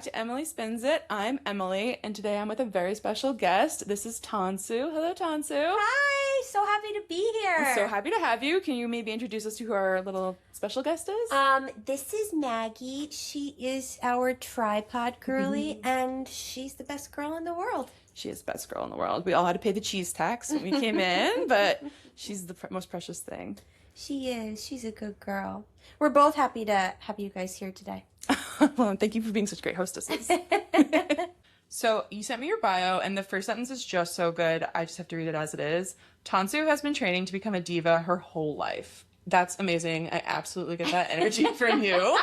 to Emily Spins It. I'm Emily, and today I'm with a very special guest. This is Tansu. Hello, Tansu. Hi, so happy to be here. I'm so happy to have you. Can you maybe introduce us to who our little special guest is? This is Maggie. She is our tripod girly, and she's the best girl in the world. She is the best girl in the world. We all had to pay the cheese tax when we came in, but she's the most precious thing. She is. She's a good girl. We're both happy to have you guys here today. Well, thank you for being such great hostesses. So you sent me your bio, and the first sentence is just so good. I just have to read it as it is. Tansu has been training to become a diva her whole life. That's amazing. I absolutely get that energy from you.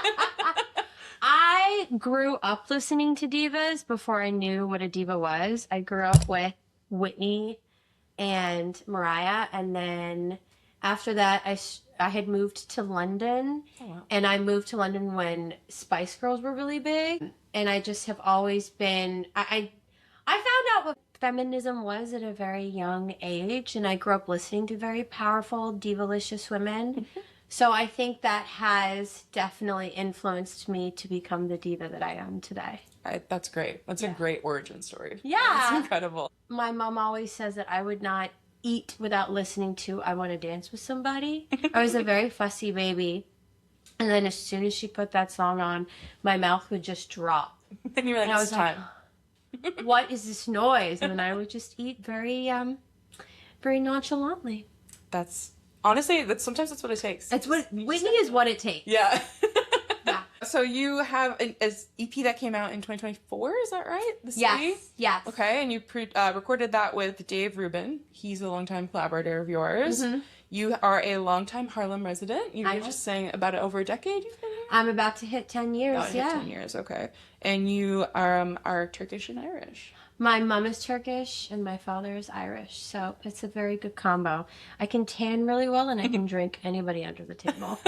I grew up listening to divas before I knew what a diva was. I grew up with Whitney and Mariah, and then after that, I had moved to London, and I moved to London when Spice Girls were really big, and I just have always been, I found out what feminism was at a very young age, and I grew up listening to very powerful, divalicious women, so I think that has definitely influenced me to become the diva that I am today. That's great. That's a great origin story. Yeah. That's incredible. My mom always says that I would not eat without listening to I Want to Dance with Somebody. I was a very fussy baby. And then as soon as she put that song on, my mouth would just drop. And you were like, and I was time. like, what is this noise? And then I would just eat very nonchalantly. Sometimes that's what it takes. It's what Whitney is what it takes. Yeah. Yeah. So you have an EP that came out in 2024, is that right? The CD? Yes. Okay, and you recorded that with Dave Rubin. He's a longtime collaborator of yours. Mm-hmm. You are a longtime Harlem resident. You were just saying about over a decade you've been here? I'm about to hit 10 years, About to hit 10 years, okay. And you are Turkish and Irish. My mom is Turkish and my father is Irish, so it's a very good combo. I can tan really well and I can drink anybody under the table.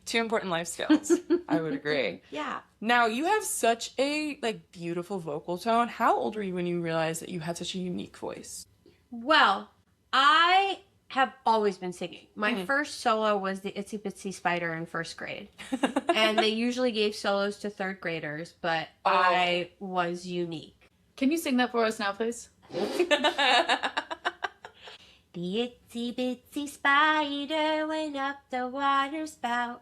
Two important life skills. I would agree. Yeah. Now, you have such a beautiful vocal tone. How old were you when you realized that you had such a unique voice? Well, I have always been singing. My first solo was the Itsy Bitsy Spider in first grade. And they usually gave solos to third graders, but I was unique. Can you sing that for us now, please? The itsy bitsy spider went up the water spout.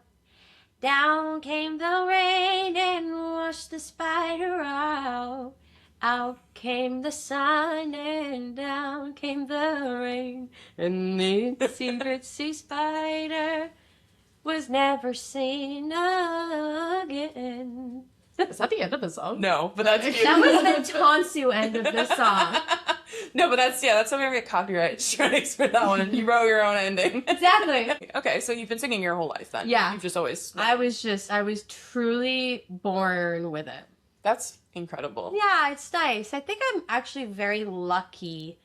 Down came the rain and washed the spider out. Out came the sun and down came the rain. And the itsy bitsy spider was never seen again. Is that the end of the song? No, but that's cute. That was the Tansu end of the song. No, but that's something we get copyright strikes for that one. You wrote your own ending. Exactly. Okay, so you've been singing your whole life then. Yeah. You've just always... I was truly born with it. That's incredible. Yeah, it's nice. I think I'm actually very lucky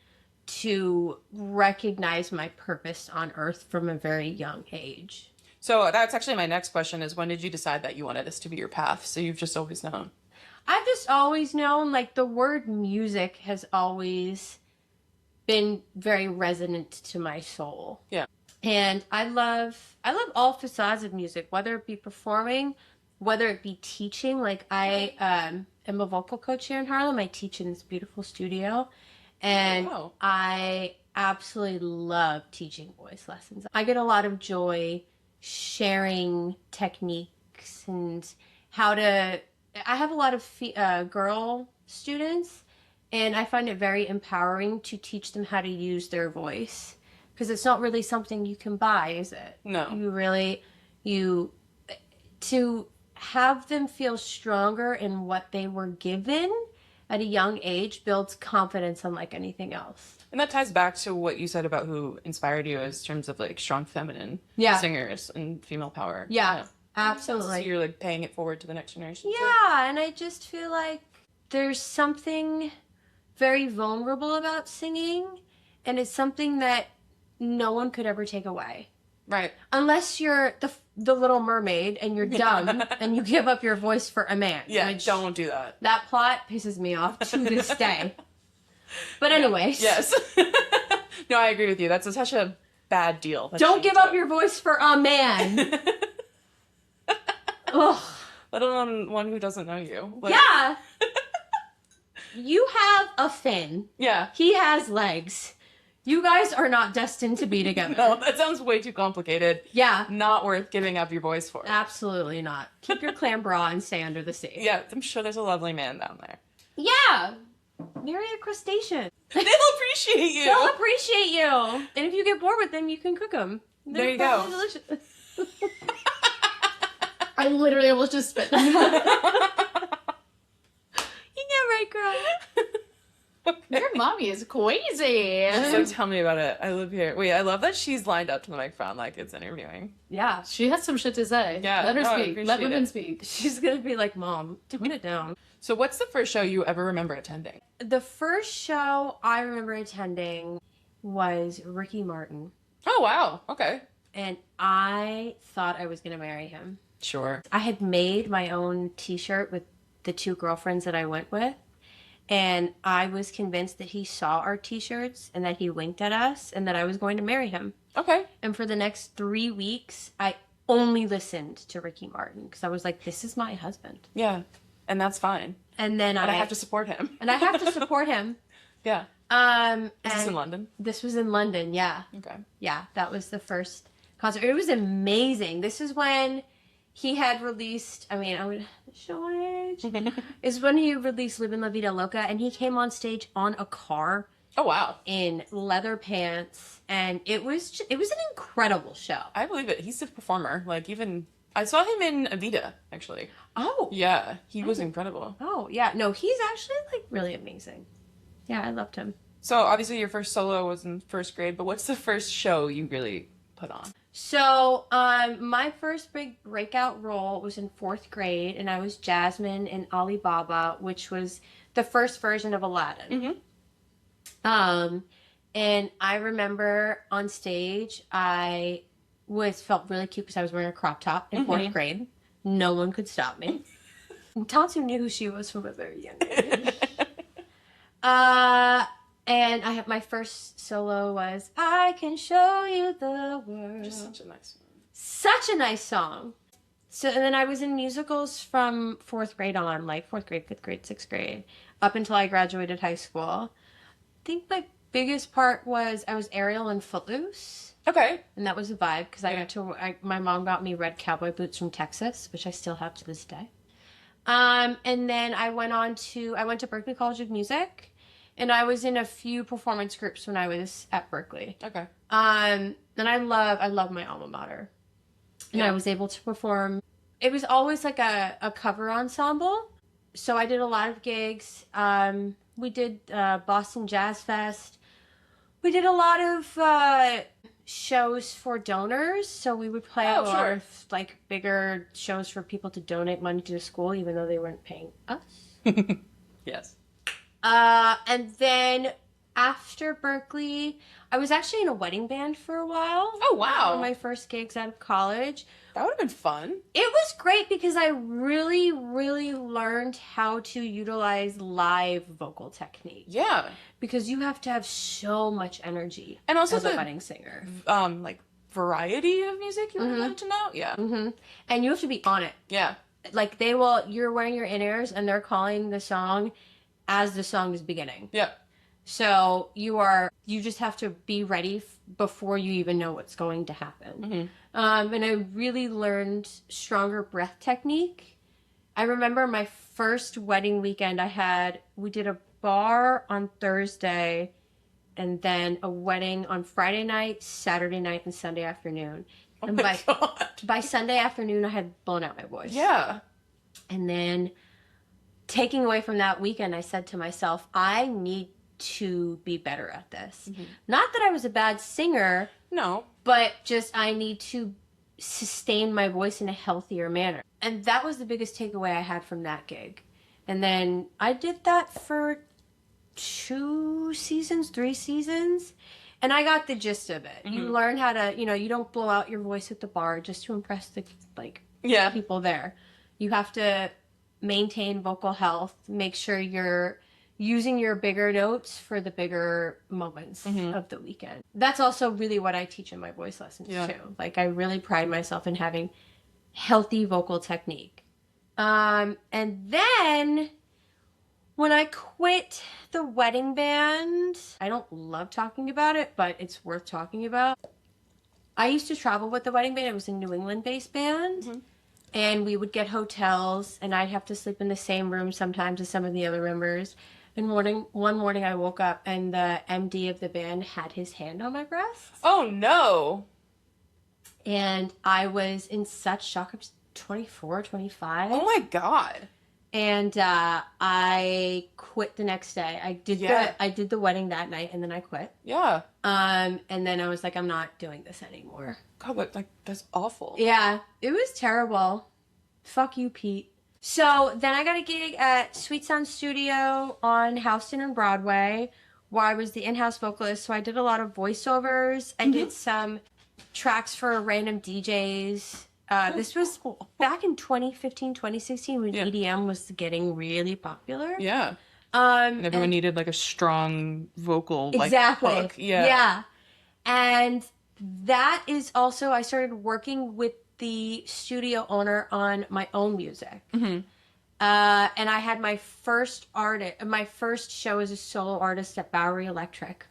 to recognize my purpose on Earth from a very young age. So that's actually my next question is, when did you decide that you wanted this to be your path? So you've just always known. I've just always known, the word music has always been very resonant to my soul. Yeah. And I love all facades of music, whether it be performing, whether it be teaching. I am a vocal coach here in Harlem. I teach in this beautiful studio. And I absolutely love teaching voice lessons. I get a lot of joy sharing techniques and how to... I have a lot of girl students, and I find it very empowering to teach them how to use their voice, because it's not really something you can buy, is it? No. To have them feel stronger in what they were given at a young age builds confidence unlike anything else. And that ties back to what you said about who inspired you as terms of strong feminine singers and female power. Yeah. Absolutely. So you're paying it forward to the next generation. Yeah, and I just feel like there's something very vulnerable about singing, and it's something that no one could ever take away. Right. Unless you're the Little Mermaid and you're dumb and you give up your voice for a man. Yeah, don't do that. That plot pisses me off to this day. But anyways. Yes. No, I agree with you. That's such a bad deal. Don't give up your voice for a man. Ugh. Let alone one who doesn't know you. Like, Yeah. You have a fin. Yeah. He has legs. You guys are not destined to be together. No, that sounds way too complicated. Yeah. Not worth giving up your voice for. Absolutely not. Keep your clam bra and stay under the sea. Yeah, I'm sure there's a lovely man down there. Yeah. Marry a crustacean. They'll appreciate you. They'll appreciate you. And if you get bored with them, you can cook them. There you go. Delicious. I literally almost just spit. You get right, girl. Your mommy is crazy. So tell me about it. I live here. Wait, I love that she's lined up to the microphone like it's interviewing. Yeah. She has some shit to say. Yeah. Let her No, I speak. Let appreciate women it. speak. She's going to be like, Mom, tone it down. So what's the first show you ever remember attending? The first show I remember attending was Ricky Martin. Oh, wow. Okay. And I thought I was going to marry him. Sure. I had made my own t-shirt with the two girlfriends that I went with. And I was convinced that he saw our t-shirts and that he winked at us and that I was going to marry him. Okay. And for the next 3 weeks, I only listened to Ricky Martin because I was like, this is my husband. Yeah. And that's fine. And then But I have to support him. And I have to support him. Yeah. And Is this in London? This was in London, yeah. Okay. Yeah, that was the first concert. It was amazing. This is when he had released, I would show age, is when he released Livin' La Vida Loca, and he came on stage on a car Oh, wow. in leather pants, and it was an incredible show. I believe it. He's a performer. Like, even... I saw him in Evita, actually. Oh. Yeah. He was incredible. Oh, yeah. No, he's actually, like, really amazing. Yeah, I loved him. So, obviously, your first solo was in first grade, but what's the first show you really put on? So, my first big breakout role was in 4th grade, and I was Jasmine in Alibaba, which was the first version of Aladdin. Mm-hmm. And I remember on stage, I felt really cute because I was wearing a crop top in 4th grade. No one could stop me. And Tansu knew who she was from a very young age. And my first solo was I Can Show You the World. Just such a nice one. Such a nice song. So, and then I was in musicals from 4th grade on, like 4th grade, 5th grade, 6th grade, up until I graduated high school. I think my biggest part was I was Ariel in Footloose. Okay. And that was a vibe because my mom got me red cowboy boots from Texas, which I still have to this day. And then I went to Berklee College of Music, and I was in a few performance groups when I was at Berklee. Okay. And I love my alma mater. And Yeah. I was able to perform. It was always like a cover ensemble. So I did a lot of gigs. We did Boston Jazz Fest. We did a lot of shows for donors. So we would play a lot of like bigger shows for people to donate money to the school, even though they weren't paying us. Yes. And then after Berklee, I was actually in a wedding band for a while. Oh, wow. One of my first gigs out of college. That would have been fun. It was great because I really, really learned how to utilize live vocal technique. Yeah. Because you have to have so much energy And also as a the wedding singer. like variety of music you wanted to know. Yeah. Mm-hmm. And you have to be on it. Yeah. Like you're wearing your in-ears and they're calling the song as the song is beginning. Yeah. So you just have to be ready before you even know what's going to happen. And I really learned stronger breath technique. I remember my first wedding weekend we did a bar on Thursday and then a wedding on Friday night, Saturday night, and Sunday afternoon. And Oh my God. by Sunday afternoon, I had blown out my voice. Yeah. And then taking away from that weekend, I said to myself, I need to be better at this. Not that I was a bad singer, No. but just I need to sustain my voice in a healthier manner. And that was the biggest takeaway I had from that gig. And then I did that for 3 seasons, and I got the gist of it. You learn how to, you don't blow out your voice at the bar just to impress the Yeah. people there. You have to maintain vocal health, make sure you're using your bigger notes for the bigger moments of the weekend. That's also really what I teach in my voice lessons too. Like I really pride myself in having healthy vocal technique. And then when I quit the wedding band, I don't love talking about it, but it's worth talking about. I used to travel with the wedding band. It was a New England-based band. Mm-hmm. And we would get hotels, and I'd have to sleep in the same room sometimes as some of the other members. And one morning I woke up, and the MD of the band had his hand on my breast. Oh, no. And I was in such shock. I was 24, 25. Oh, my God. And I quit the next day. I did the wedding that night, and then I quit. Yeah. And then I was like, I'm not doing this anymore. God, but, like, that's awful. Yeah, it was terrible. Fuck you, Pete. So then I got a gig at Sweet Sound Studio on Houston and Broadway, where I was the in-house vocalist. So I did a lot of voiceovers. I did some tracks for random DJs. This was back in 2015, 2016 when EDM was getting really popular. Yeah. And everyone needed like a strong vocal like hook. Yeah. Yeah. And that is also, I started working with the studio owner on my own music. Mm-hmm. And I had my first show as a solo artist at Bowery Electric.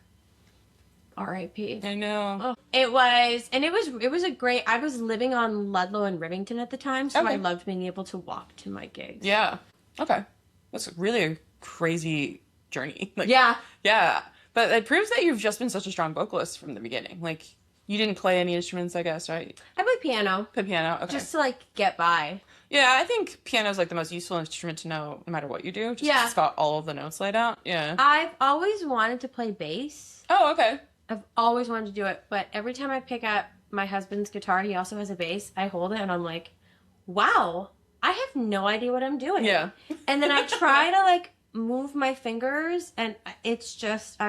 R.I.P. I know. Oh, it was a great, I was living on Ludlow and Rivington at the time, so I loved being able to walk to my gigs. Yeah. Okay. That's really a crazy journey. Like, yeah. Yeah. But it proves that you've just been such a strong vocalist from the beginning. Like, you didn't play any instruments, I guess, right? I play piano. Play piano? Okay. Just to, like, get by. Yeah, I think piano is, like, the most useful instrument to know no matter what you do. Just 'cause it's got all of the notes laid out. Yeah. I've always wanted to play bass. Oh, okay. I've always wanted to do it, but every time I pick up my husband's guitar, he also has a bass, I hold it and I'm like, wow, I have no idea what I'm doing. Yeah. And then I try to, like, move my fingers, and it's just,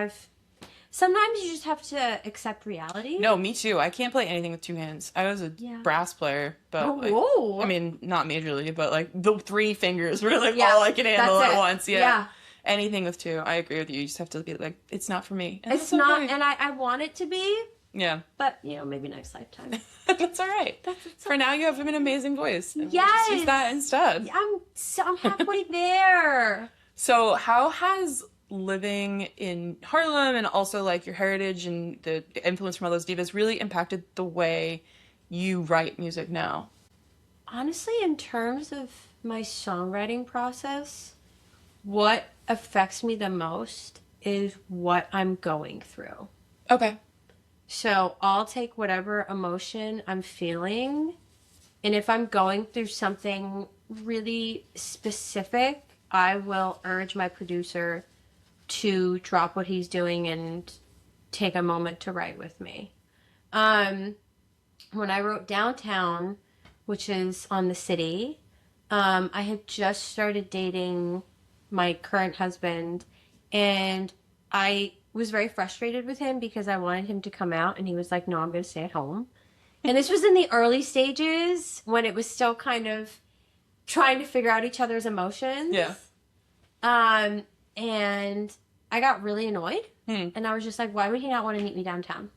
sometimes you just have to accept reality. No, me too. I can't play anything with two hands. I was a brass player, but I mean, not majorly, but like the three fingers were like all I can handle at once. Yeah. Anything with two. I agree with you. You just have to be like, it's not for me. And it's not, and I want it to be. Yeah. But, maybe next lifetime. That's all right. For now, you have an amazing voice. Yes. We'll just use that instead. I'm halfway there. So how has living in Harlem and also like your heritage and the influence from all those divas really impacted the way you write music now? Honestly, in terms of my songwriting process, what affects me the most is what I'm going through. Okay. So I'll take whatever emotion I'm feeling, and if I'm going through something really specific, I will urge my producer to drop what he's doing and take a moment to write with me. When I wrote Downtown, which is on the city, I had just started dating my current husband, and I was very frustrated with him because I wanted him to come out, and he was like, no, I'm going to stay at home. And this was in the early stages when it was still kind of trying to figure out each other's emotions. Yeah. And I got really annoyed, and I was just like, why would he not want to meet me downtown?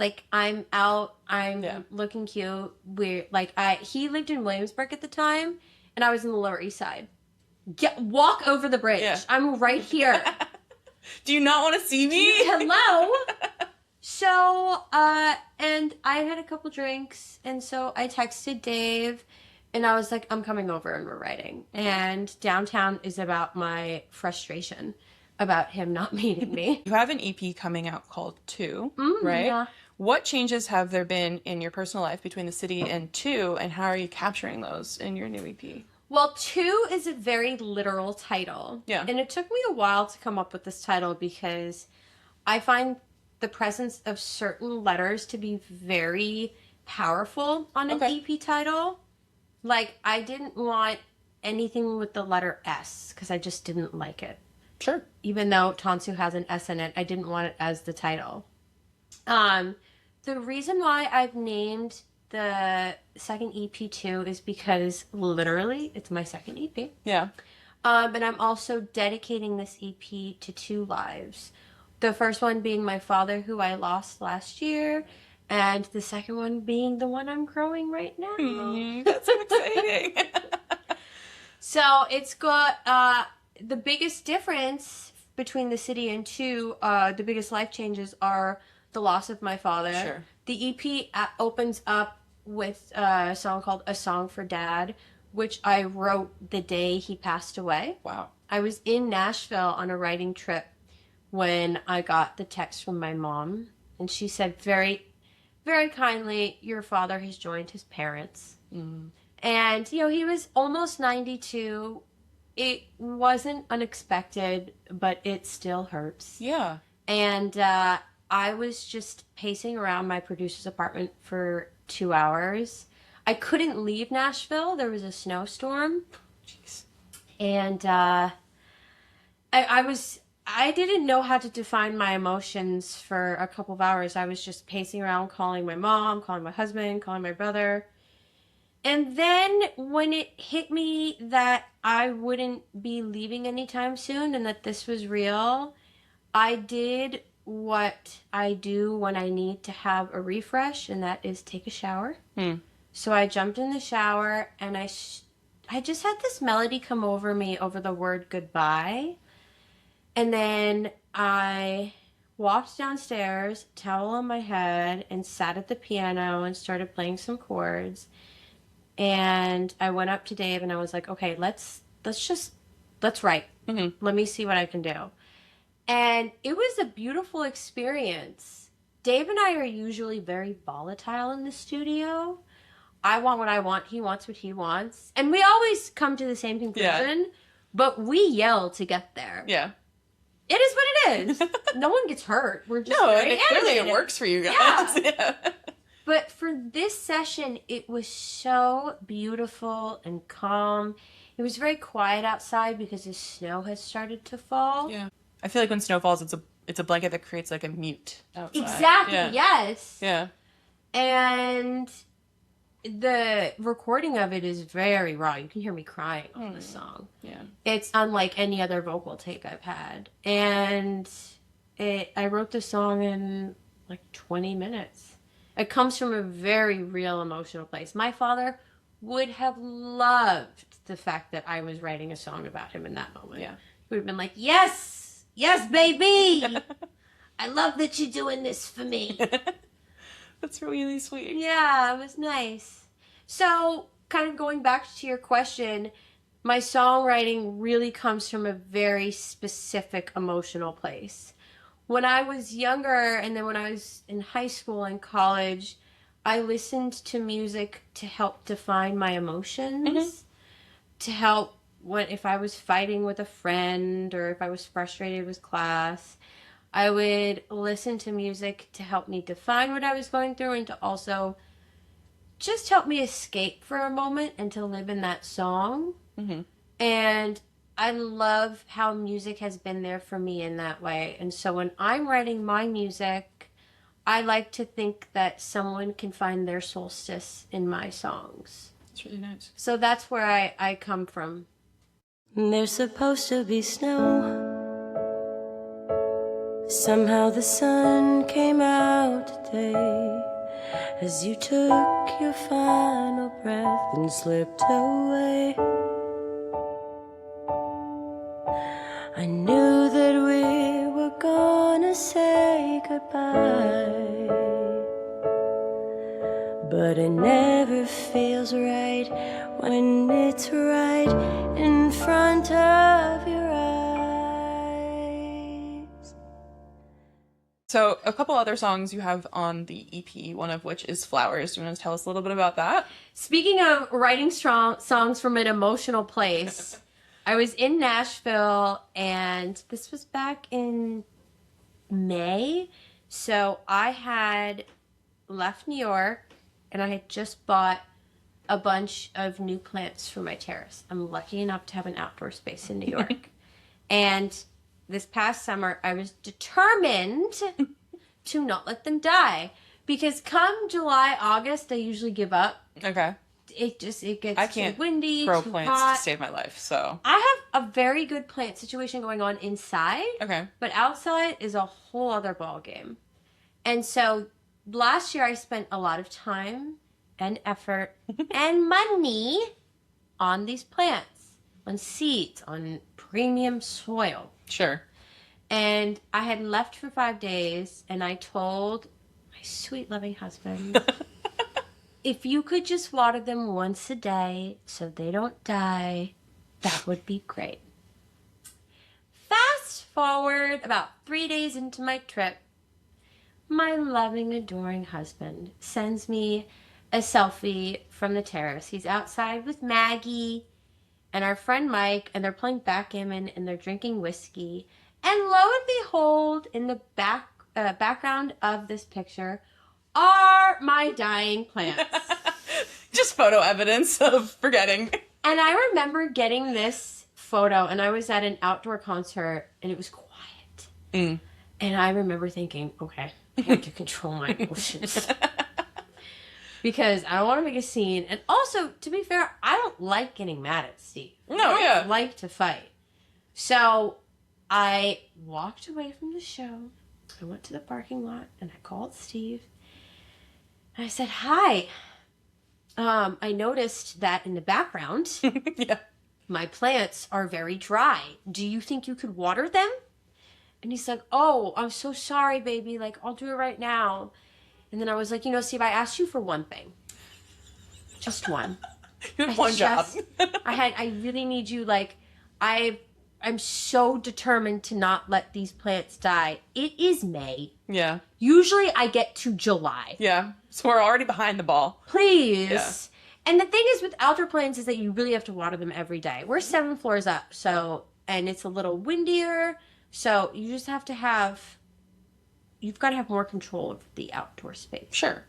Like, I'm out, I'm looking cute. He lived in Williamsburg at the time, and I was in the Lower East Side. Walk over the bridge. Yeah. I'm right here. Do you not want to see me? Hello? So, and I had a couple drinks, and so I texted Dave, and I was like, I'm coming over and we're writing. And Downtown is about my frustration about him not meeting me. You have an EP coming out called 2, right? Yeah. What changes have there been in your personal life between the city and 2, and how are you capturing those in your new EP? Well, 2 is a very literal title. Yeah. And it took me a while to come up with this title because I find the presence of certain letters to be very powerful on an EP title. Like, I didn't want anything with the letter S because I just didn't like it. Sure. Even though TANSU has an S in it, I didn't want it as the title. The reason why I've named the second EP 2 is because literally it's my second EP. Yeah. And I'm also dedicating this EP to 2 lives. The first one being my father, who I lost last year, and the second one being the one I'm growing right now. That's so exciting. So it's got the biggest difference between the city and two. The biggest life changes are the loss of my father. Sure. The EP opens up with a song called "A Song for Dad," which I wrote the day he passed away. Wow. I was in Nashville on a writing trip when I got the text from my mom, and she said very, very kindly, "Your father has joined his parents." And, he was almost 92. It wasn't unexpected, but it still hurts. Yeah. And I was just pacing around my producer's apartment for 2 hours. I couldn't leave Nashville. There was a snowstorm. Jeez. And I didn't know how to define my emotions for a couple of hours. I was just pacing around, calling my mom, calling my husband, calling my brother. And then when it hit me that I wouldn't be leaving anytime soon and that this was real, I did what I do when I need to have a refresh, and that is take a shower. So I jumped in the shower, and I just had this melody come over me over the word goodbye. And then I walked downstairs, towel on my head, and sat at the piano and started playing some chords. And I went up to Dave and I was like, okay, let's write. Let me see what I can do. And it was a beautiful experience. Dave and I are usually very volatile in the studio. I want what I want. He wants what he wants. And we always come to the same conclusion, but we yell to get there. Yeah. It is what it is. No one gets hurt. We're just very clearly animated. it works for you guys. Yeah. But for this session, it was so beautiful and calm. It was very quiet outside because the snow has started to fall. Yeah. I feel like when snow falls, it's a blanket that creates like a mute outside. Exactly, Yeah. yes. Yeah. And the recording of it is very raw. You can hear me crying on the song. Yeah. It's unlike any other vocal take I've had. And I wrote the song in like 20 minutes. It comes from a very real emotional place. My father would have loved the fact that I was writing a song about him in that moment. Yeah. He would have been like, yes, baby. I love that you're doing this for me. That's really sweet. Yeah, it was nice. So, kind of going back to your question, my songwriting really comes from a very specific emotional place. When I was younger, and then when I was in high school and college, I listened to music to help define my emotions, to help if I was fighting with a friend or if I was frustrated with class. I would listen to music to help me define what I was going through and to also just help me escape for a moment and to live in that song. And I love how music has been there for me in that way. And so when I'm writing my music, I like to think that someone can find their solstice in my songs. It's really nice. So that's where I come from. There's supposed to be snow. Somehow the sun came out today as you took your final breath and slipped away. I knew that we were gonna say goodbye, but it never feels right when it's right in front of your eyes. So a couple other songs you have on the EP, one of which is Flowers. Do you want to tell us a little bit about that? Speaking of writing strong songs from an emotional place, I was in Nashville, and this was back in May. So I had left New York, and I had just bought a bunch of new plants for my terrace. I'm lucky enough to have an outdoor space in New York. And this past summer, I was determined to not let them die. Because come July, August, they usually give up. Okay. It gets I can't too windy, grow too plants hot. to save my life, so. I have a very good plant situation going on inside, Okay. but outside is a whole other ball game. And so last year I spent a lot of time and effort and money on these plants. on seats, on premium soil. Sure. And I had left for 5 days, and I told my sweet, loving husband, if you could just water them once a day so they don't die, that would be great. Fast forward about 3 days into my trip, my loving, adoring husband sends me a selfie from the terrace. He's outside with Maggie and our friend Mike, and they're playing backgammon and they're drinking whiskey. And lo and behold, in the background of this picture are my dying plants. Just photo evidence of forgetting. And I remember getting this photo, and I was at an outdoor concert, and it was quiet. Mm. And I remember thinking, okay, I have to control my emotions. Because I don't want to make a scene. And also, to be fair, I don't like getting mad at Steve. No, I don't like to fight. So I walked away from the show. I went to the parking lot, and I called Steve. And I said, hi. I noticed that in the background, Yeah. my plants are very dry. Do you think you could water them? And he's like, oh, I'm so sorry, baby. Like, I'll do it right now. And then I was like, Steve, I asked you for one thing. Just one. You have one job. I really need you. Like, I'm so determined to not let these plants die. It is May. Yeah. Usually I get to July. Yeah. So we're already behind the ball. Please. Yeah. And the thing is with outdoor plants is that you really have to water them every day. We're 7 floors up, and it's a little windier, so you just have to you've got to have more control of the outdoor space. Sure.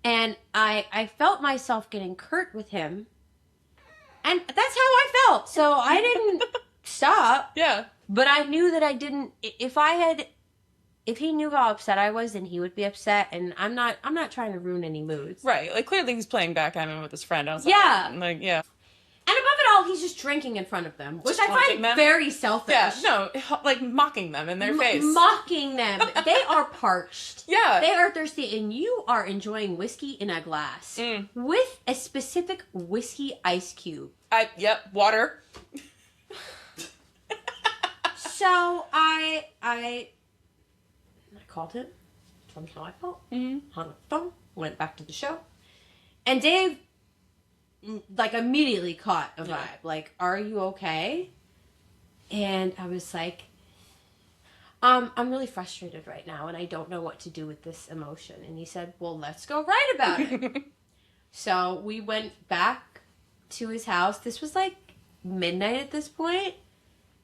And I felt myself getting curt with him, and that's how I felt. So I didn't stop. Yeah. But I knew that I didn't. If he knew how upset I was, then he would be upset. And I'm not trying to ruin any moods. Right. Like, clearly he's playing backgammon with his friend. I was Yeah. like, yeah. And above it all, he's just drinking in front of them, which Just I taunting find them? very selfish. Yeah. No, like mocking them in their face. Mocking them. They are parched. Yeah. They are thirsty, and you are enjoying whiskey in a glass with a specific whiskey ice cube. Yep. Water. So I called him, told him how I felt, hung up the phone, went back to the show, and Dave, like, immediately caught a vibe. Yeah. Like, are you okay? And I was like, I'm really frustrated right now, and I don't know what to do with this emotion. And he said, well, let's go write about it. So we went back to his house. This was like midnight at this point,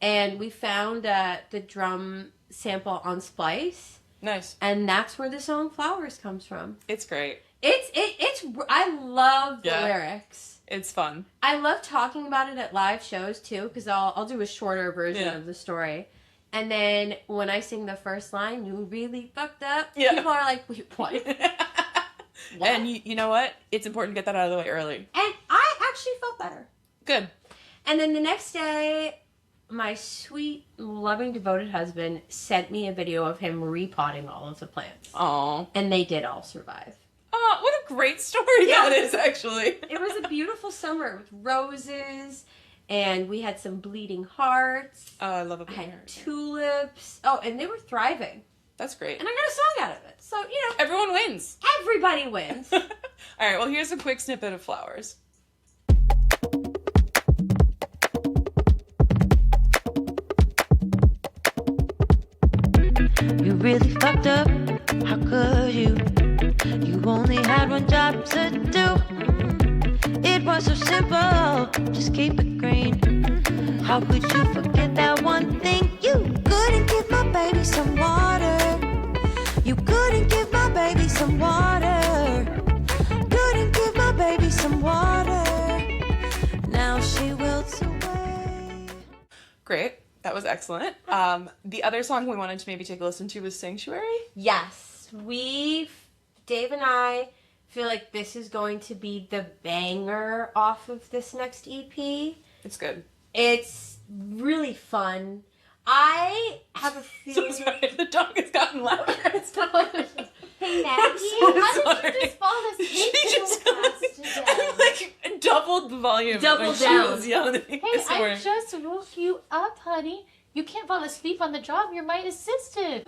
and we found the drum sample on Splice. Nice. And that's where the song Flowers comes from. It's great. It's I love the Yeah. lyrics. It's fun. I love talking about it at live shows too, because I'll do a shorter version Yeah. of the story. And then when I sing the first line, you really fucked up, Yeah. people are like, wait, what? What? And you know what? It's important to get that out of the way early. And I actually felt better. Good. And then the next day, my sweet, loving, devoted husband sent me a video of him repotting all of the plants. Aw. And they did all survive. Oh, what a great story Yeah. that is, actually. It was a beautiful summer with roses, and we had some bleeding hearts. Oh, I love a I bleeding had heart. tulips. Oh, and they were thriving. That's great. And I got a song out of it. So, Everyone wins. everybody wins. All right, well, here's a quick snippet of Flowers. You really fucked up, how could you? You only had one job to do. It was so simple, just keep it green. How could you forget that one thing? You couldn't give my baby some water. You couldn't give my baby some water. Couldn't give my baby some water. Now she wilts away. Great. That was excellent. The other song we wanted to maybe take a listen to was Sanctuary. Yes, Dave and I feel like this is going to be the banger off of this next EP. It's good. It's really fun. I have a So feeling... sorry, the dog has gotten louder. Hey, Maggie. How did you just fall asleep She so just fast today? like doubled the volume. Double when she down. was yelling at me Hey, this I morning. just woke you up, honey. You can't fall asleep on the job. You're my assistant.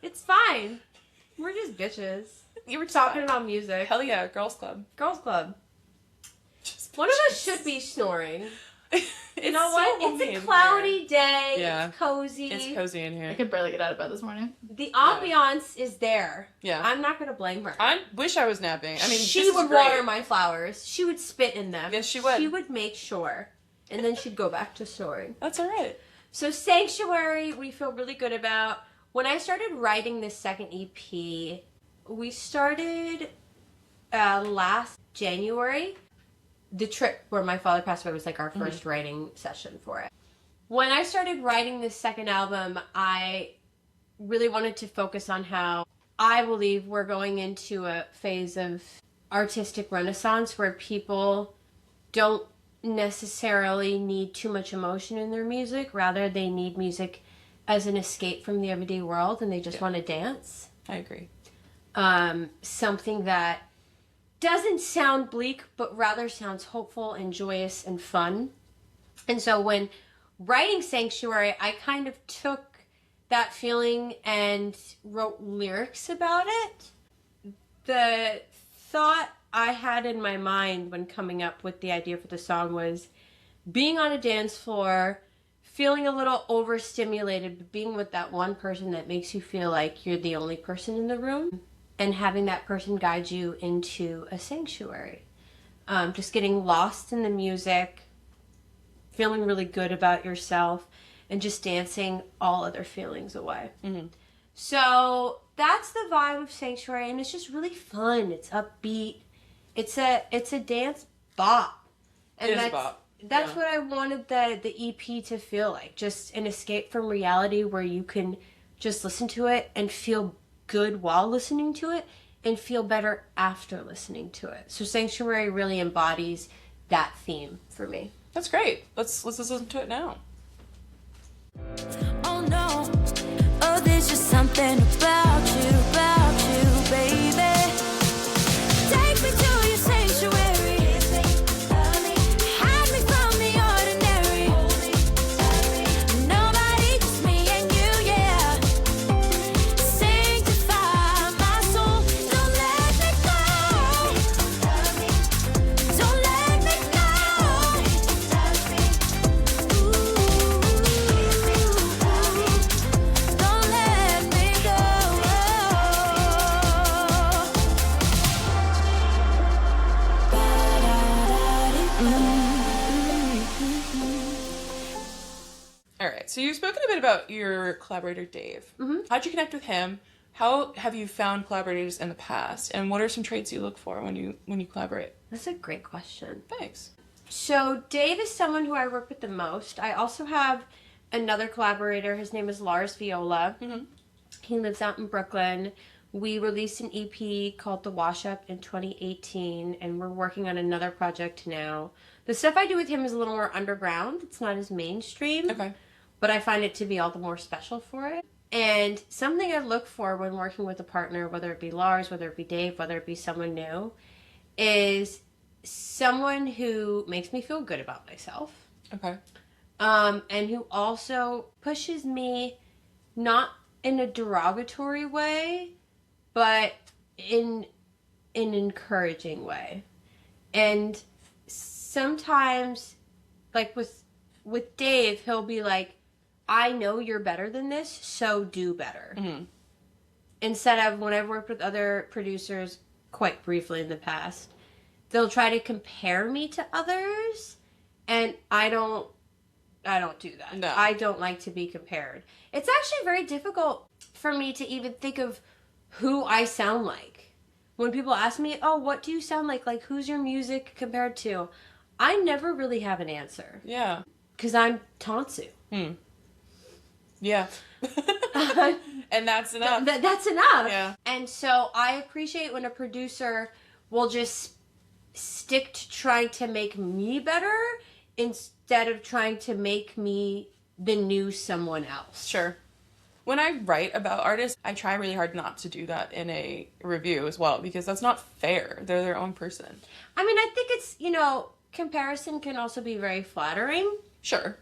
It's fine. We're just bitches. You were Talking about music. Hell yeah, girls club. Girls Club. Just One of us should be snoring. It's You know so what? homey It's a in cloudy day. Yeah. It's cozy. here. It's cozy in I here. could barely get out of bed this morning. The ambiance is there. Yeah. I'm not gonna blame her. I wish I was napping. I mean, she this is would great. water my flowers. She would spit in them. Yes, she would. She would make sure. And then she'd go back to snoring. That's all right. So Sanctuary, we feel really good about. When I started writing this second EP, we started last January. The trip where my father passed away was like our first writing session for it. When I started writing this second album, I really wanted to focus on how I believe we're going into a phase of artistic renaissance where people don't necessarily need too much emotion in their music. Rather, they need music as an escape from the everyday world and they just want to dance. I agree. Something that doesn't sound bleak, but rather sounds hopeful and joyous and fun. And so when writing Sanctuary, I kind of took that feeling and wrote lyrics about it. The thought I had in my mind when coming up with the idea for the song was being on a dance floor, feeling a little overstimulated, but being with that one person that makes you feel like you're the only person in the room, and having that person guide you into a sanctuary. Just getting lost in the music, feeling really good about yourself, and just dancing all other feelings away. Mm-hmm. So that's the vibe of Sanctuary, and it's just really fun. It's upbeat. It's a dance bop. And It is a bop. That's Yeah. what I wanted the EP to feel like. Just an escape from reality where you can just listen to it and feel good while listening to it and feel better after listening to it. So Sanctuary really embodies that theme for me. That's great. Let's listen to it now. Oh no, oh there's just something about you, baby. Take me to your sanctuary. Hide me from the ordinary. Nobody, just me and you, yeah. Sanctify my soul. Don't let me go. Don't let me Don't let me All right. So you've spoken a bit about your collaborator, Dave. Mm-hmm. How'd you connect with him? How have you found collaborators in the past? And what are some traits you look for when you collaborate? That's a great question. Thanks. So Dave is someone who I work with the most. I also have another collaborator. His name is Lars Viola. Mhm. He lives out in Brooklyn. We released an EP called The Wash Up in 2018, and we're working on another project now. The stuff I do with him is a little more underground. It's not as mainstream, Okay. but I find it to be all the more special for it. And something I look for when working with a partner, whether it be Lars, whether it be Dave, whether it be someone new, is someone who makes me feel good about myself. Okay. And who also pushes me not in a derogatory way, but in an encouraging way. And sometimes, like with Dave, he'll be like, I know you're better than this, so do better. Mm-hmm. Instead of when I've worked with other producers quite briefly in the past, they'll try to compare me to others, and I don't do that. No. I don't like to be compared. It's actually very difficult for me to even think of who I sound like. When people ask me, oh, what do you sound like? Like, who's your music compared to? I never really have an answer. Yeah. Because I'm TANSU. Yeah. And that's enough. That's enough. Yeah. And so I appreciate when a producer will just stick to trying to make me better instead of trying to make me the new someone else. Sure. When I write about artists, I try really hard not to do that in a review as well, because that's not fair. They're their own person. I mean, I think it's, comparison can also be very flattering. Sure.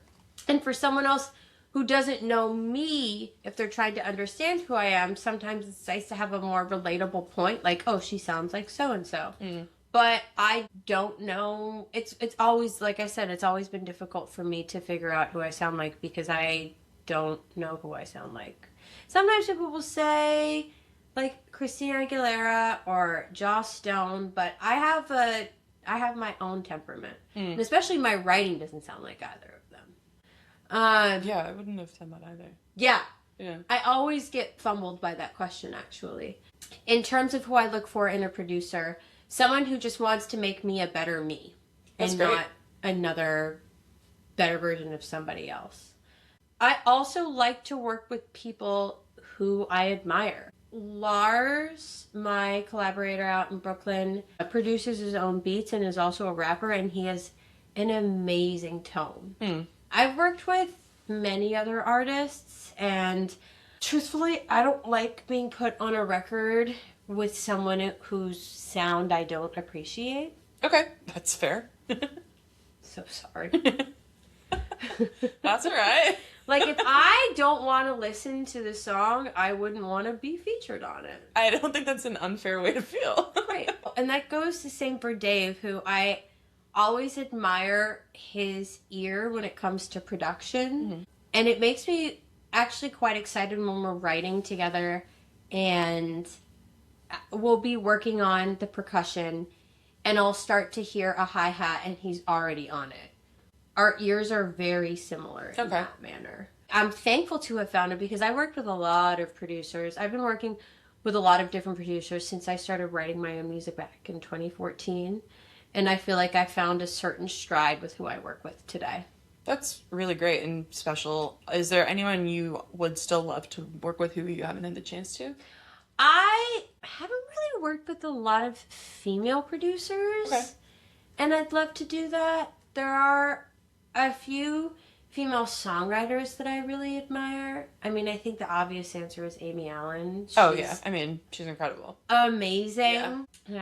And for someone else who doesn't know me, if they're trying to understand who I am, sometimes it's nice to have a more relatable point, like, oh, she sounds like so-and-so. But I don't know. It's always, like I said, it's always been difficult for me to figure out who I sound like because I don't know who I sound like. Sometimes people will say, like, Christina Aguilera or Joss Stone, but I have my own temperament. And especially my writing doesn't sound like either of them. Yeah, I wouldn't have said that either. Yeah. Yeah. I always get fumbled by that question, actually. In terms of who I look for in a producer, someone who just wants to make me a better me. That's and great. not another better version of somebody else. I also like to work with people who I admire. Lars, my collaborator out in Brooklyn, produces his own beats and is also a rapper, and he has an amazing tone. I've worked with many other artists, and truthfully, I don't like being put on a record with someone whose sound I don't appreciate. Okay, that's fair. So sorry. That's all right. Like, if I don't want to listen to the song, I wouldn't want to be featured on it. I don't think that's an unfair way to feel. Right. And that goes the same for Dave, who I always admire his ear when it comes to production. And it makes me actually quite excited when we're writing together and we'll be working on the percussion and I'll start to hear a hi-hat and he's already on it. Our ears are very similar in that manner. I'm thankful to have found it because I worked with a lot of producers. I've been working with a lot of different producers since I started writing my own music back in 2014. And I feel like I found a certain stride with who I work with today. That's really great and special. Is there anyone you would still love to work with who you haven't had the chance to? I haven't really worked with a lot of female producers. Okay. And I'd love to do that. There are a few female songwriters that I really admire. I mean, I think the obvious answer is Amy Allen. She's I mean, she's incredible. Amazing. Yeah. And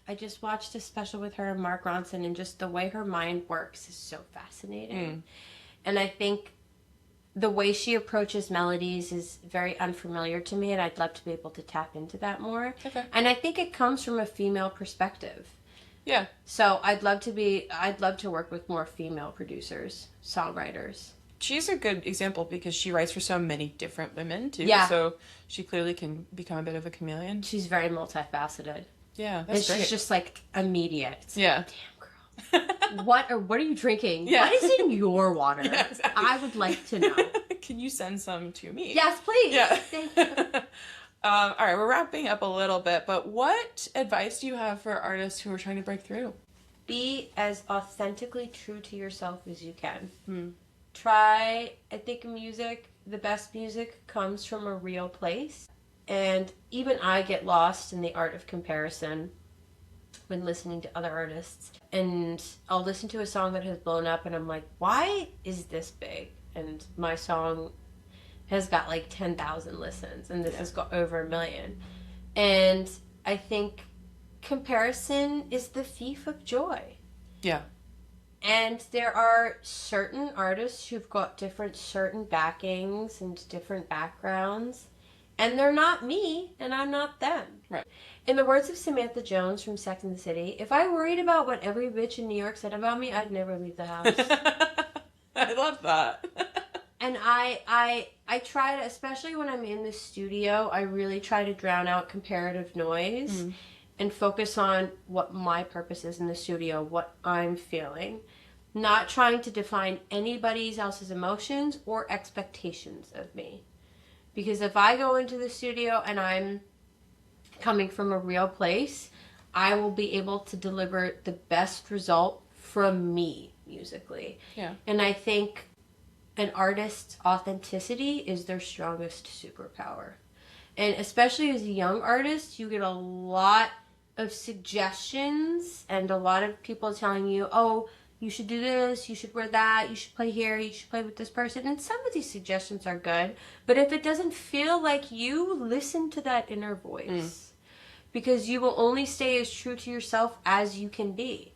I just watched a special with her and Mark Ronson, and just the way her mind works is so fascinating. And I think the way she approaches melodies is very unfamiliar to me, and I'd love to be able to tap into that more. Okay. And I think it comes from a female perspective. Yeah. So I'd love to work with more female producers, songwriters. She's a good example because she writes for so many different women too. Yeah. So she clearly can become a bit of a chameleon. She's very multifaceted. Yeah, And that's great. she's just like immediate. It's Yeah. like, damn girl. What are you drinking? Yeah. What is in your water? Yeah, exactly. I would like to know. Can you send some to me? Yes, please. Yeah. Thank you. All right, we're wrapping up a little bit, but what advice do you have for artists who are trying to break through? Be as authentically true to yourself as you can. I think the best music comes from a real place. And even I get lost in the art of comparison when listening to other artists. And I'll listen to a song that has blown up and I'm like, why is this big? And my song has got like 10,000 listens and this has got over 1 million. And I think comparison is the thief of joy. Yeah. And there are certain artists who've got certain backings and different backgrounds, and they're not me, and I'm not them. Right. In the words of Samantha Jones from Sex and the City, if I worried about what every bitch in New York said about me, I'd never leave the house. I love that. And I try to, especially when I'm in the studio, I really try to drown out comparative noise and focus on what my purpose is in the studio, what I'm feeling. Not trying to define anybody else's emotions or expectations of me. Because if I go into the studio and I'm coming from a real place, I will be able to deliver the best result from me musically. Yeah. And I think an artist's authenticity is their strongest superpower. And especially as a young artist, you get a lot of suggestions and a lot of people telling you, oh, you should do this, you should wear that, you should play here, you should play with this person. And some of these suggestions are good, but if it doesn't feel like you, listen to that inner voice. Because you will only stay as true to yourself as you can be.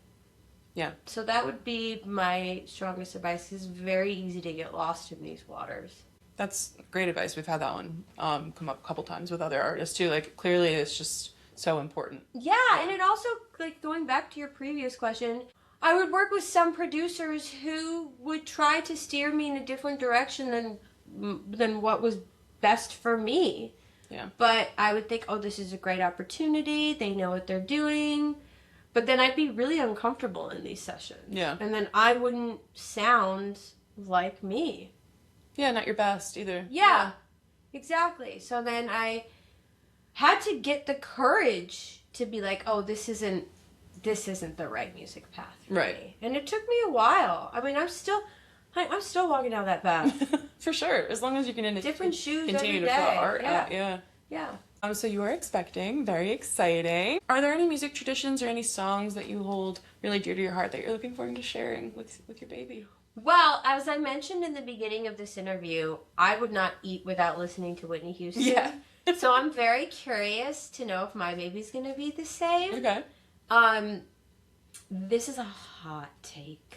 Yeah. So that would be my strongest advice. It's very easy to get lost in these waters. That's great advice. We've had that one come up a couple times with other artists too. Like, clearly it's just so important. Yeah, and it also, like, going back to your previous question, I would work with some producers who would try to steer me in a different direction than what was best for me. Yeah. But I would think, oh, this is a great opportunity. They know what they're doing. But then I'd be really uncomfortable in these sessions. Yeah. And then I wouldn't sound like me. Yeah, not your best either. Yeah, exactly. So then I had to get the courage to be like, oh, this isn't the right music path for me. And it took me a while. I mean, I'm still walking down that path. For sure. As long as you can Different shoes continue every to put day. art Yeah. out. Yeah. Yeah. So you are expecting, very exciting. Are there any music traditions or any songs that you hold really dear to your heart that you're looking forward to sharing with your baby? Well, as I mentioned in the beginning of this interview, I would not eat without listening to Whitney Houston. Yeah. So I'm very curious to know if my baby's going to be the same. Okay. This is a hot take,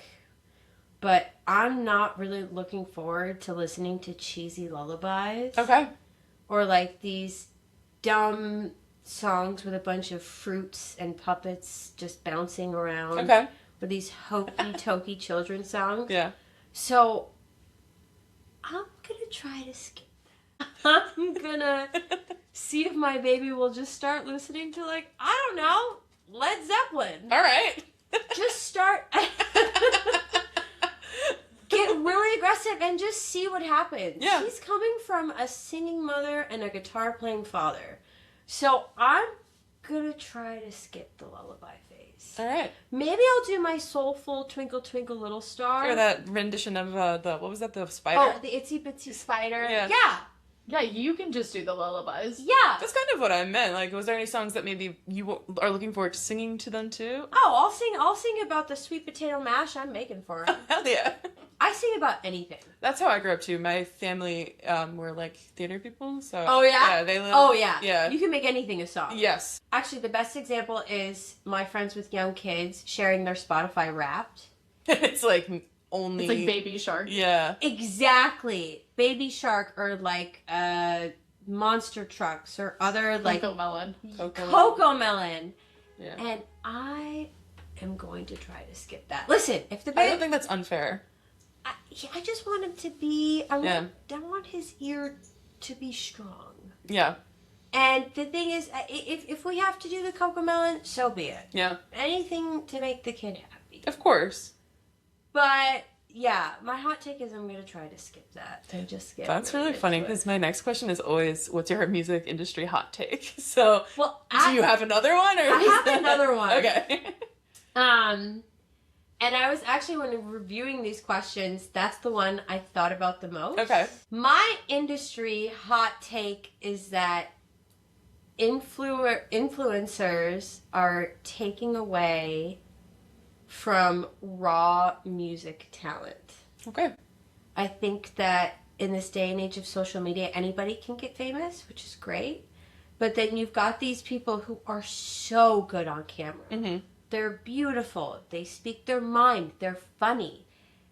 but I'm not really looking forward to listening to cheesy lullabies. Okay. Or like these dumb songs with a bunch of fruits and puppets just bouncing around. Okay. Or these hokey-tokey children's songs. Yeah. So I'm going to try to skip that. I'm going to see if my baby will just start listening to, like, I don't know, Led Zeppelin. All right. Just start... Get really aggressive and just see what happens. Yeah. He's coming from a singing mother and a guitar-playing father. So I'm going to try to skip the lullaby phase. All right. Maybe I'll do my soulful Twinkle Twinkle Little Star. Or that rendition of what was that, the spider? Oh, the Itsy Bitsy Spider. Yeah. Yeah. Yeah, you can just do the lullabies. Yeah. That's kind of what I meant. Like, was there any songs that maybe you are looking forward to singing to them too? Oh, I'll sing about the sweet potato mash I'm making for him. Hell yeah. I sing about anything. That's how I grew up too. My family were like theater people, so. Oh, yeah? Yeah, they live. Oh, yeah. Yeah. You can make anything a song. Yes. Actually, the best example is my friends with young kids sharing their Spotify Wrapped. It's like only. It's like Baby Shark. Yeah. Exactly. Baby Shark or like Monster Trucks or other like Coco Melon. Coco Melon. Yeah. And I am going to try to skip that. Listen, if the I baby... don't think that's unfair. I just want him to be... I Yeah. want his ear to be strong. Yeah. And the thing is, if we have to do the Coco Melon, so be it. Yeah. Anything to make the kid happy. Of course. But... yeah, my hot take is I'm going to try to skip that and just get That's really funny into it. because my next question is always, what's your music industry hot take? So, Well, do you have another one? Or I is have that- another one. Okay. And I was actually, when reviewing these questions, that's the one I thought about the most. Okay. My industry hot take is that influencers are taking away from raw music talent. Okay. I think that in this day and age of social media, anybody can get famous, which is great. But then you've got these people who are so good on camera. Mm-hmm. They're beautiful. They speak their mind. They're funny.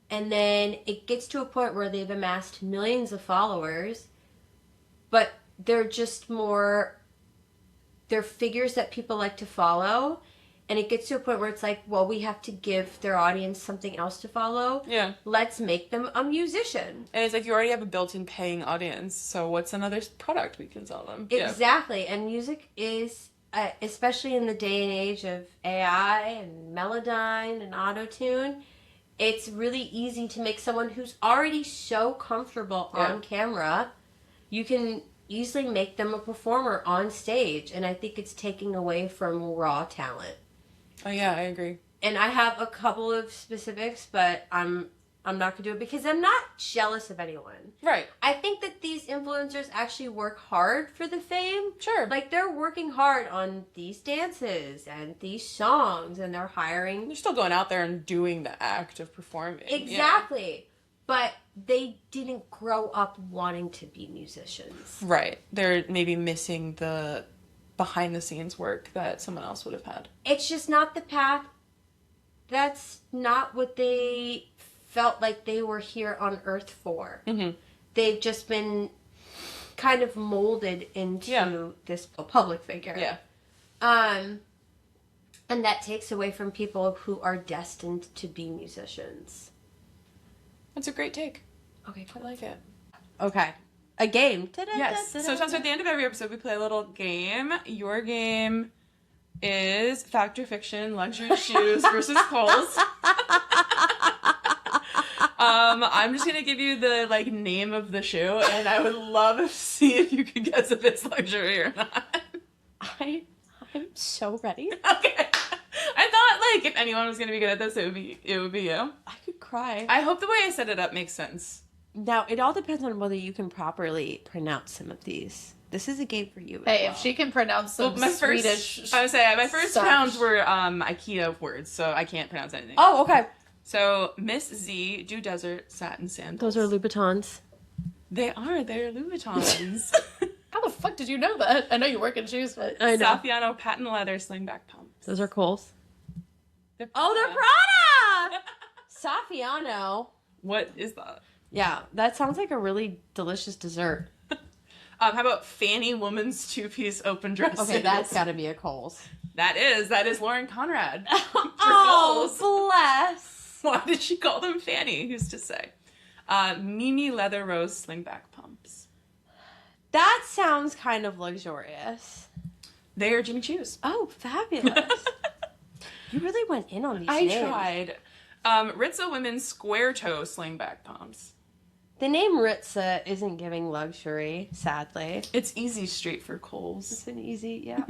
And then it gets to a point where they've amassed millions of followers, but they're just more... they're figures that people like to follow. And it gets to a point where it's like, well, we have to give their audience something else to follow. Yeah. Let's make them a musician. And it's like you already have a built-in paying audience, so what's another product we can sell them? Exactly. And music is, especially in the day and age of AI and Melodyne and Auto-Tune, it's really easy to make someone who's already so comfortable on camera, you can easily make them a performer on stage. And I think it's taking away from raw talent. Oh yeah, I agree. And I have a couple of specifics, but I'm I'm not going to do it because I'm not jealous of anyone. Right. I think that these influencers actually work hard for the fame. Sure. Like, they're working hard on these dances and these songs, and they're hiring. They're still going out there and doing the act of performing. Exactly. But they didn't grow up wanting to be musicians. Yeah. Right. They're maybe missing the behind the scenes work that someone else would have had. It's just not the path. That's not what they felt like they were here on Earth for. Mm-hmm. They've just been kind of molded into this public figure. Yeah. And that takes away from people who are destined to be musicians. That's a great take. Okay, I like it. Okay. A game. Yes. So sometimes at the end of every episode, we play a little game. Your game is Fact or Fiction, Luxury Shoes versus Kohl's. I'm just gonna give you the name of the shoe, and I would love to see if you could guess if it's luxury or not. I'm so ready. Okay. I thought if anyone was gonna be good at this, it would be you. I could cry. I hope the way I set it up makes sense. Now, it all depends on whether you can properly pronounce some of these. This is a game for you. Hey, if she can pronounce some Swedish. I would say my first stuff. rounds were IKEA words, so I can't pronounce anything. Oh, okay. So Miss Z, Dew Desert, Satin Sandals. Those are Louboutins. They're Louboutins. How the fuck did you know that? I know you work in shoes, but I know. Saffiano patent leather slingback pumps. Those are Kohl's. They're Oh, they're Prada! Saffiano. What is that? Yeah, that sounds like a really delicious dessert. How about Fanny Woman's two-piece open dress? Okay, that's gotta be a Kohl's. That is Lauren Conrad. Oh, bless. Why did she call them Fanny? Who's to say? Mimi Leather Rose slingback pumps. That sounds kind of luxurious. They are Jimmy Choo's. Oh, fabulous. You really went in on these I names. tried. Ritza Women's square toe slingback pumps. The name Ritza isn't giving luxury, sadly. It's Easy Street for Kohl's. It's an easy, yeah.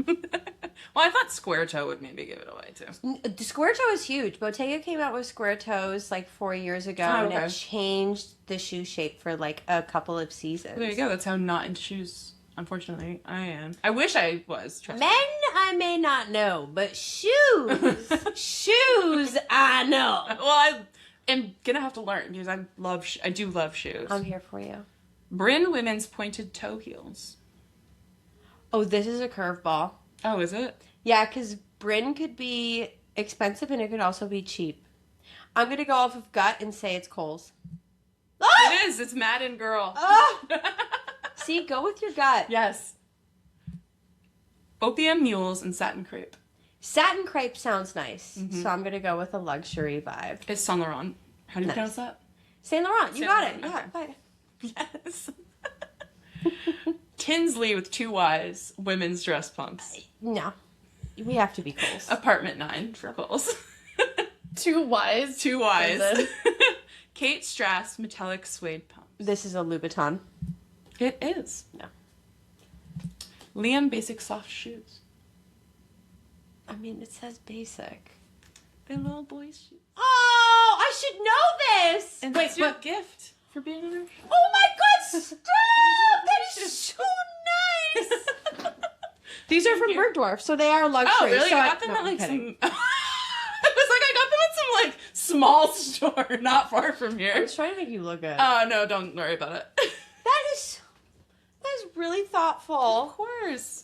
Well, I thought square toe would maybe give it away too. The square toe is huge. Bottega came out with square toes 4 years ago, Oh, and okay. it changed the shoe shape for a couple of seasons. There you go. That's how not into shoes, unfortunately, I am. I wish I was. Trust Men, me. I may not know, but shoes, shoes, I know. Well, I am gonna have to learn because I do love shoes. I'm here for you. Bryn Women's pointed toe heels. Oh, this is a curveball. Oh, is it? Yeah, because Bryn could be expensive and it could also be cheap. I'm going to go off of gut and say it's Kohl's. Ah! It is. It's Madden Girl. Ah! See, go with your gut. Yes. Opium Mules and Satin Crepe. Satin crepe sounds nice, so I'm going to go with a luxury vibe. It's Saint Laurent. How do you Nice. pronounce that? Saint Laurent, you Saint got it. Laurent, Yeah, okay. bye. Yes. Tinsley with 2 Ys, women's dress pumps. No, we have to be Kohl's. Apartment 9 for Kohl's. too wise. 2 Ys. Listen. Kate Strass metallic suede pumps. This is a Louboutin. It is. No. Liam basic soft shoes. I mean, it says basic. They're little boys' shoes. Oh, I should know this! And Wait, that's your but- gift for being on our show. Oh my god, stop! That is so nice! These are from you. Bergdorf, so they are luxury. Oh, really? So I got them no, at I'm kidding. some... I was like, I got them at some small store not far from I here. was trying to make you look good. Oh, no, don't worry about it. that is really thoughtful. Of course.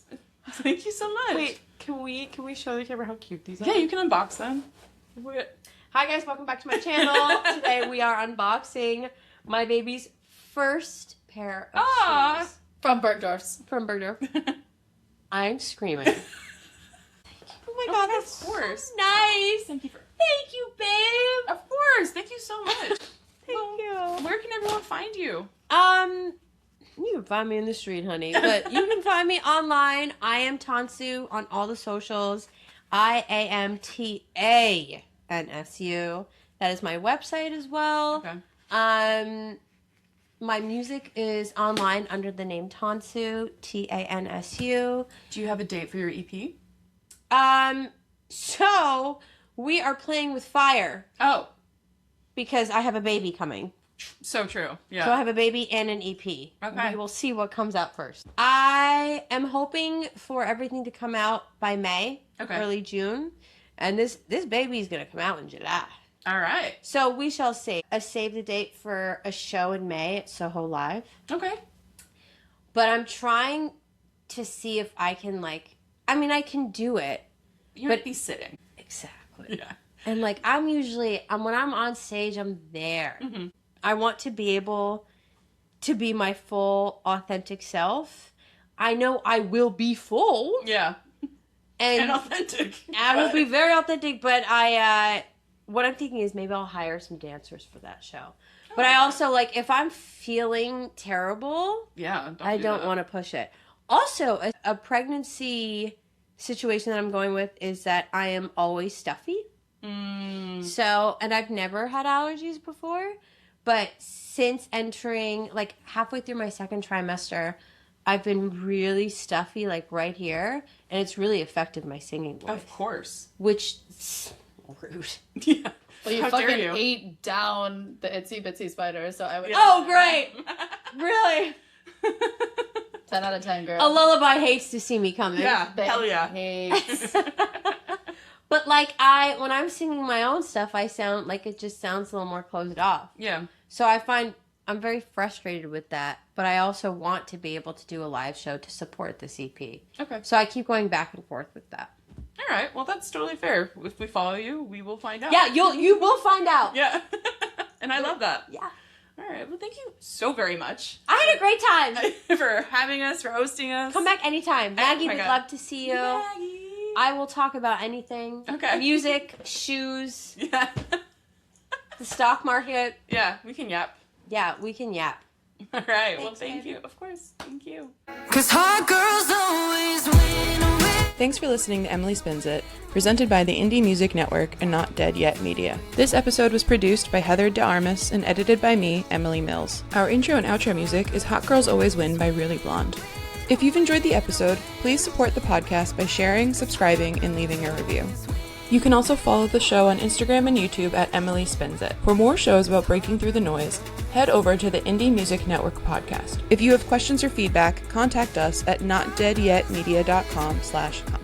Thank you so much. Wait, can we show the camera how cute these are? Yeah, you can unbox them. Hi guys, welcome back to my channel. Today we are unboxing my baby's first pair of Aw. shoes From Bergdorf's. from Bergdorf. I'm screaming. Oh my god, that's of course. so nice. Thank you for... Thank you, babe. Of course. Thank you so much. Thank you. Where can everyone find you? You can find me in the street, honey. But you can find me online. I am TANSU on all the socials. IAMTANSU. That is my website as well. Okay. My music is online under the name TANSU, TANSU. Do you have a date for your E EP? So we are playing with fire. Oh. because I have a baby coming. So true. Yeah. So I have a baby and an EP. Okay. We will see what comes out first. I am hoping for everything to come out by May, early June. And this baby is going to come out in July. All right. So we shall see. I saved the date for a show in May at Soho Live. Okay. But I'm trying to see if I can, I can do it. You would be sitting. Exactly. Yeah. And, when I'm on stage, I'm there. Mm-hmm. I want to be able to be my full, authentic self. I know I will be full. Yeah. And authentic. I will be very authentic, but what I'm thinking is maybe I'll hire some dancers for that show. But I also, if I'm feeling terrible, I don't want to push it. Also, a pregnancy situation that I'm going with is that I am always stuffy. So, and I've never had allergies before, but since entering, halfway through my second trimester, I've been really stuffy, right here, and it's really affected my singing voice. Of course. Which is rude. Yeah. Well, you How fucking dare you. ate down the itsy bitsy spider, so I would. Oh, great! Really? 10 out of 10, girl. A lullaby hates to see me coming. Yeah. But Hell yeah. hates. But when I'm singing my own stuff, I sound like it just sounds a little more closed off. Yeah. So I find I'm very frustrated with that, but I also want to be able to do a live show to support this EP. Okay. So I keep going back and forth with that. All right. Well, that's totally fair. If we follow you, we will find out. Yeah, you will find out. Yeah. And I love that. Yeah. All right. Well, thank you so very much I had a great time. for having us, for hosting us. Come back anytime. Maggie my would God. love to see you. Maggie. I will talk about anything. Okay. Music, shoes, Yeah. the stock market. Yeah. We can yap. Yeah, we can yap. All right. Well, thank you. Of course. Thank you. 'Cause hot girls always win. Thanks for listening to Emily Spins It, presented by the Indie Music Network and Not Dead Yet Media. This episode was produced by Heather de Armas and edited by me, Emily Mills. Our intro and outro music is Hot Girls Always Win by Really Blonde. If you've enjoyed the episode, please support the podcast by sharing, subscribing, and leaving a review. You can also follow the show on Instagram and YouTube at Emily Spins It. For more shows about breaking through the noise, head over to the Indie Music Network podcast. If you have questions or feedback, contact us at notdeadyetmedia.com/contact.